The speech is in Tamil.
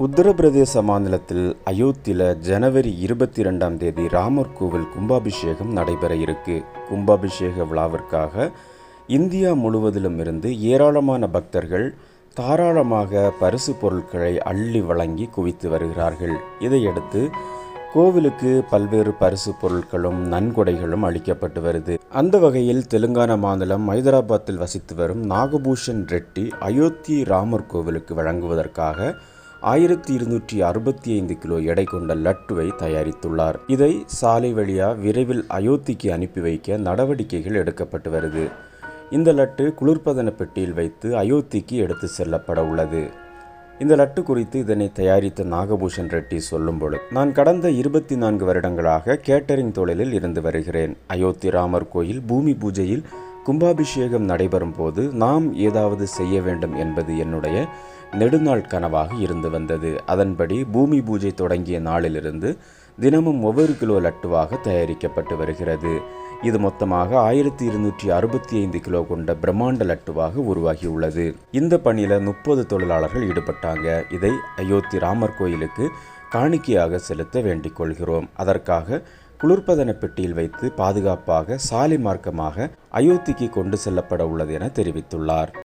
உத்தரப்பிரதேச மாநிலத்தில் அயோத்தியில் ஜனவரி 22ஆம் தேதி ராமர் கோவில் கும்பாபிஷேகம் நடைபெற இருக்கு. கும்பாபிஷேக விழாவிற்காக இந்தியா முழுவதிலும் இருந்து ஏராளமான பக்தர்கள் தாராளமாக பரிசு பொருட்களை அள்ளி வழங்கி குவித்து வருகிறார்கள். இதையடுத்து கோவிலுக்கு பல்வேறு பரிசு பொருட்களும் நன்கொடைகளும் அளிக்கப்பட்டு வருது. அந்த வகையில் தெலுங்கானா மாநிலம் ஹைதராபாத்தில் வசித்து வரும் நாகபூஷன் ரெட்டி அயோத்தி ராமர் கோவிலுக்கு வழங்குவதற்காக 1265 கிலோ எடை கொண்ட லட்டுவை தயாரித்துள்ளார். இதை சாலை வழியா விரைவில் அயோத்திக்கு அனுப்பி வைக்க நடவடிக்கைகள் எடுக்கப்பட்டு வருது. இந்த லட்டு குளிர்பதன பெட்டியில் வைத்து அயோத்திக்கு எடுத்து செல்லப்பட உள்ளது. இந்த லட்டு குறித்து இதனை தயாரித்த நாகபூஷன் ரெட்டி சொல்லும் பொழுது, நான் கடந்த 24 வருடங்களாக கேட்டரிங் தொழிலில் இருந்து வருகிறேன். அயோத்தி ராமர் கோயில் பூமி பூஜையில் கும்பாபிஷேகம் நடைபெறும் போது நாம் ஏதாவது செய்ய வேண்டும் என்பது என்னுடைய நெடுநாள் கனவாக இருந்து வந்தது. அதன்படி பூமி பூஜை தொடங்கிய நாளிலிருந்து தினமும் ஒவ்வொரு கிலோ லட்டுவாக தயாரிக்கப்பட்டு வருகிறது. இது மொத்தமாக 1265 கிலோ கொண்ட பிரம்மாண்ட லட்டுவாக உருவாகியுள்ளது. இந்த பணியில் 30 தொழிலாளர்கள் ஈடுபட்டாங்க. இதை அயோத்தி ராமர் கோயிலுக்கு காணிக்கையாக செலுத்த வேண்டிக் கொள்கிறோம். அதற்காக குளிர்பதன பெட்டியில் வைத்து பாதுகாப்பாக சாலை மார்க்கமாக அயோத்திக்கு கொண்டு செல்லப்பட உள்ளது என தெரிவித்துள்ளார்.